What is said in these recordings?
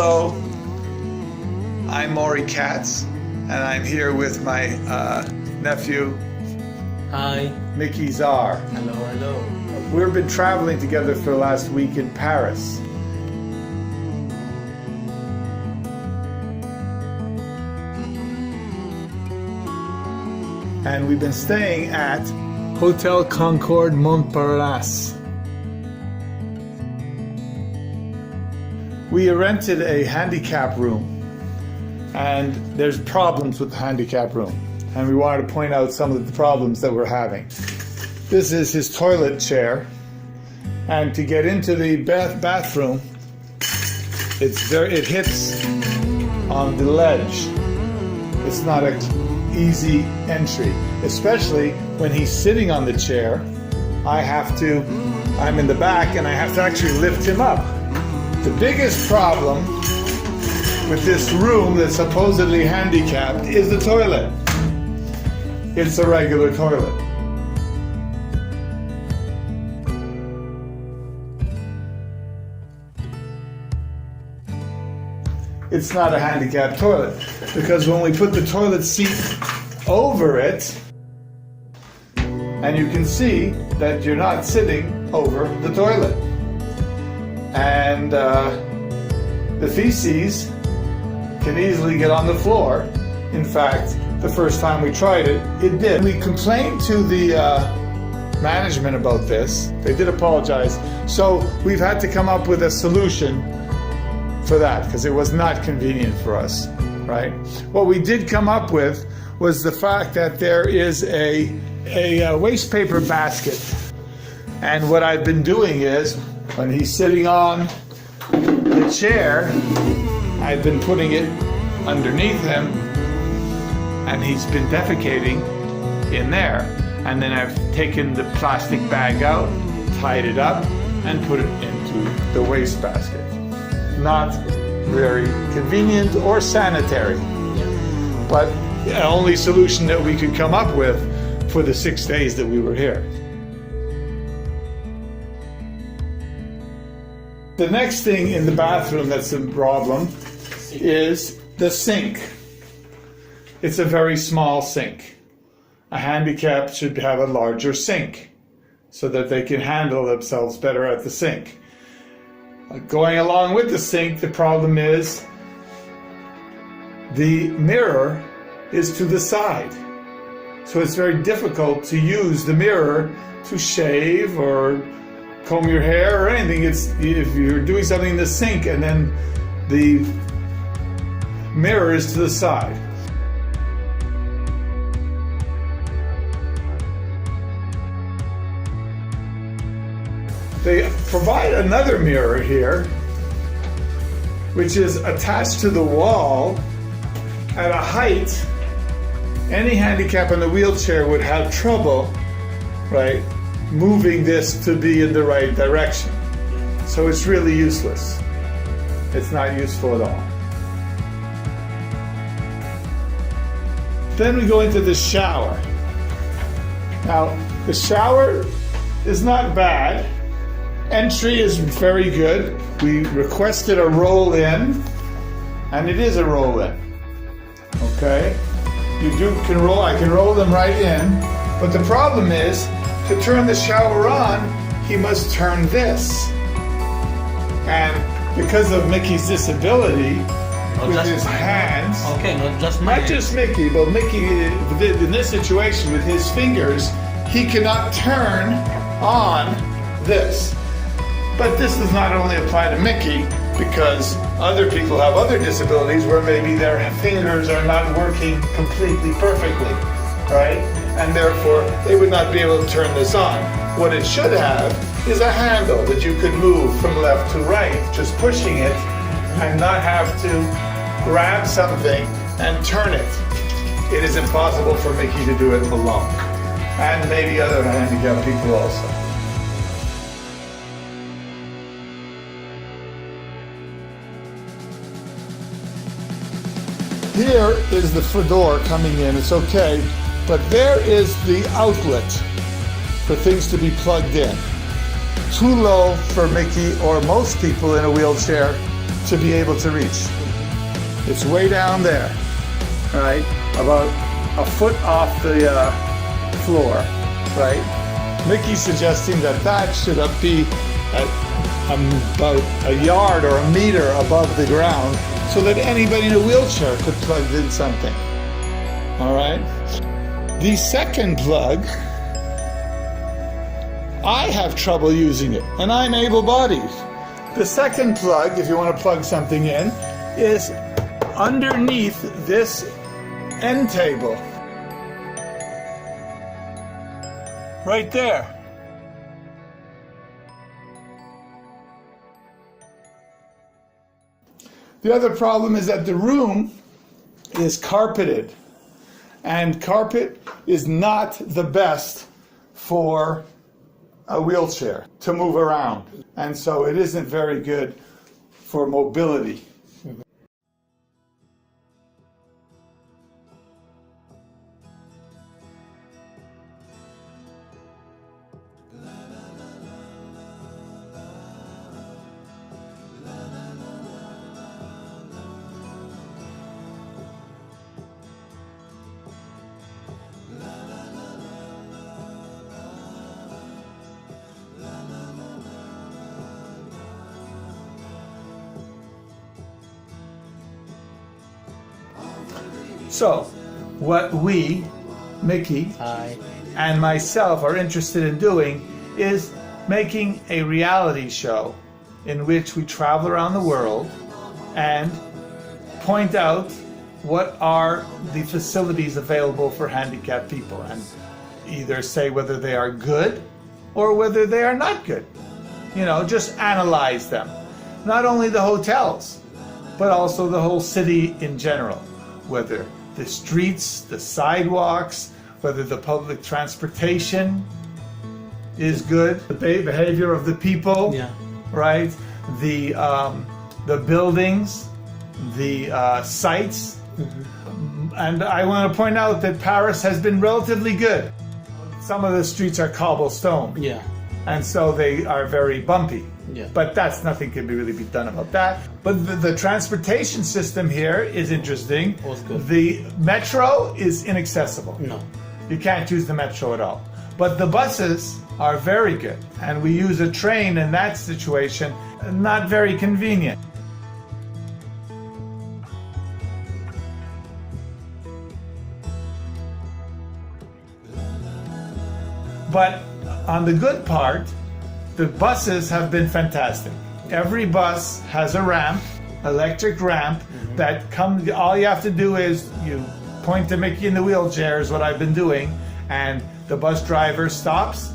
Hello, I'm Maury Katz, and I'm here with my nephew, Hi. Mickey Czar. Hello, hello. We've been traveling together for the last week in Paris. And we've been staying at Hotel Concorde Montparnasse. We rented a handicap room, and there's problems with the handicap room, and we wanted to point out some of the problems that we're having. This is his toilet chair, and to get into the bathroom, it hits on the ledge. It's not an easy entry, especially when he's sitting on the chair. I'm in the back, and I have to actually lift him up. The biggest problem with this room that's supposedly handicapped is the toilet. It's a regular toilet. It's not a handicapped toilet, because when we put the toilet seat over it, and you can see that you're not sitting over the toilet. And the feces can easily get on the floor. In fact, the first time we tried it, it did. We complained to the management about this. They did apologize. So we've had to come up with a solution for that, because it was not convenient for us, right? What we did come up with was the fact that there is a waste paper basket. And what I've been doing is, when he's sitting on the chair, I've been putting it underneath him, and he's been defecating in there. And then I've taken the plastic bag out, tied it up, and put it into the waste basket. Not very convenient or sanitary, but the only solution that we could come up with for the 6 days that we were here. The next thing in the bathroom that's a problem is the sink. It's a very small sink. A handicapped should have a larger sink so that they can handle themselves better at the sink. Going along with the sink, the problem is the mirror is to the side. So it's very difficult to use the mirror to shave or comb your hair or anything. If you're doing something in the sink and then the mirror is to the side. They provide another mirror here, which is attached to the wall at a height any handicap in the wheelchair would have trouble, right, moving this to be in the right direction. So it's really useless. It's not useful at all. Then we go into the shower. Now, the shower is not bad. Entry is very good. We requested a roll-in, and it is a roll-in. Okay? I can roll them right in, but the problem is, to turn the shower on, he must turn this. And because of Mickey's disability, with his hands... Okay, not just Mickey. Not just Mickey, but Mickey, in this situation, with his fingers, he cannot turn on this. But this does not only apply to Mickey, because other people have other disabilities where maybe their fingers are not working completely perfectly, right? And therefore, they would not be able to turn this on. What it should have is a handle that you could move from left to right, just pushing it, and not have to grab something and turn it. It is impossible for Mickey to do it alone. And maybe other handicapped people also. Here is the door coming in, it's okay, but there is the outlet for things to be plugged in. Too low for Mickey or most people in a wheelchair, to be able to reach. It's way down there, right? About a foot off the floor, right? Mickey's suggesting that that should be at about a yard or a meter above the ground so that anybody in a wheelchair could plug in something. All right? The second plug, I have trouble using it, and I'm able-bodied. The second plug, if you want to plug something in, is underneath this end table. Right there. The other problem is that the room is carpeted, and carpet is not the best for a wheelchair to move around, and so it isn't very good for mobility. So, what we, Mickey, Hi. and myself are interested in doing is making a reality show in which we travel around the world and point out what are the facilities available for handicapped people and either say whether they are good or whether they are not good. You know, just analyze them. Not only the hotels, but also the whole city in general, whether the streets, the sidewalks, whether the public transportation is good, the behavior of the people, Yeah. right? The buildings, the sites. And I want to point out that Paris has been relatively good. Some of the streets are cobblestone, Yeah. and so they are very bumpy. Yeah. But that's nothing can really be done about that. But the transportation system here is interesting. Was good. The metro is inaccessible. No. You can't use the metro at all. But the buses are very good. And we use a train in that situation, not very convenient. But on the good part, the buses have been fantastic. Every bus has a ramp, electric ramp, that comes, all you have to do is you point to Mickey in the wheelchair is what I've been doing, and the bus driver stops,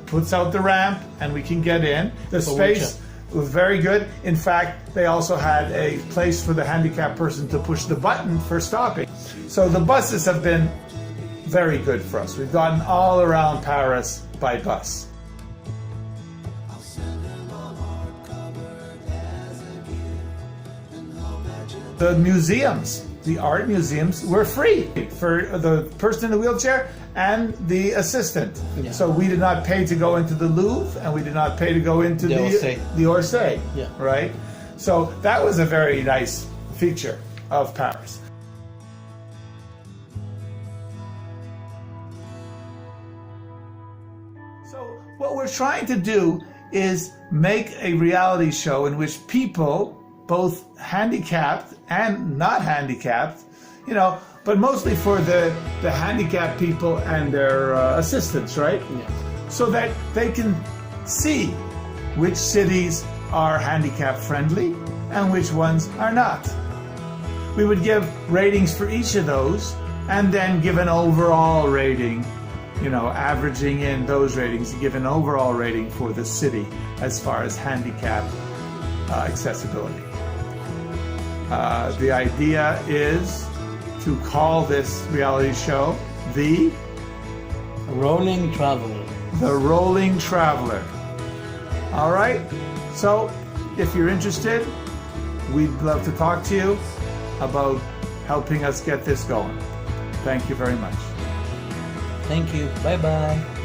puts out the ramp, and we can get in. The space was very good. In fact, they also had a place for the handicapped person to push the button for stopping. So the buses have been very good for us. We've gotten all around Paris by bus. The museums, the art museums, were free for the person in the wheelchair and the assistant. Yeah. So we did not pay to go into the Louvre, and we did not pay to go into the Orsay. Yeah. Right? So that was a very nice feature of Paris. So what we're trying to do is make a reality show in which people, both handicapped and not handicapped, you know, but mostly for the handicapped people and their assistants, right? Yeah. So that they can see which cities are handicap friendly and which ones are not. We would give ratings for each of those and then give an overall rating, you know, averaging in those ratings, give an overall rating for the city as far as handicap accessibility. The idea is to call this reality show the Rolling Traveler. Rolling Traveler. All right? So, if you're interested, we'd love to talk to you about helping us get this going. Thank you very much. Thank you. Bye-bye.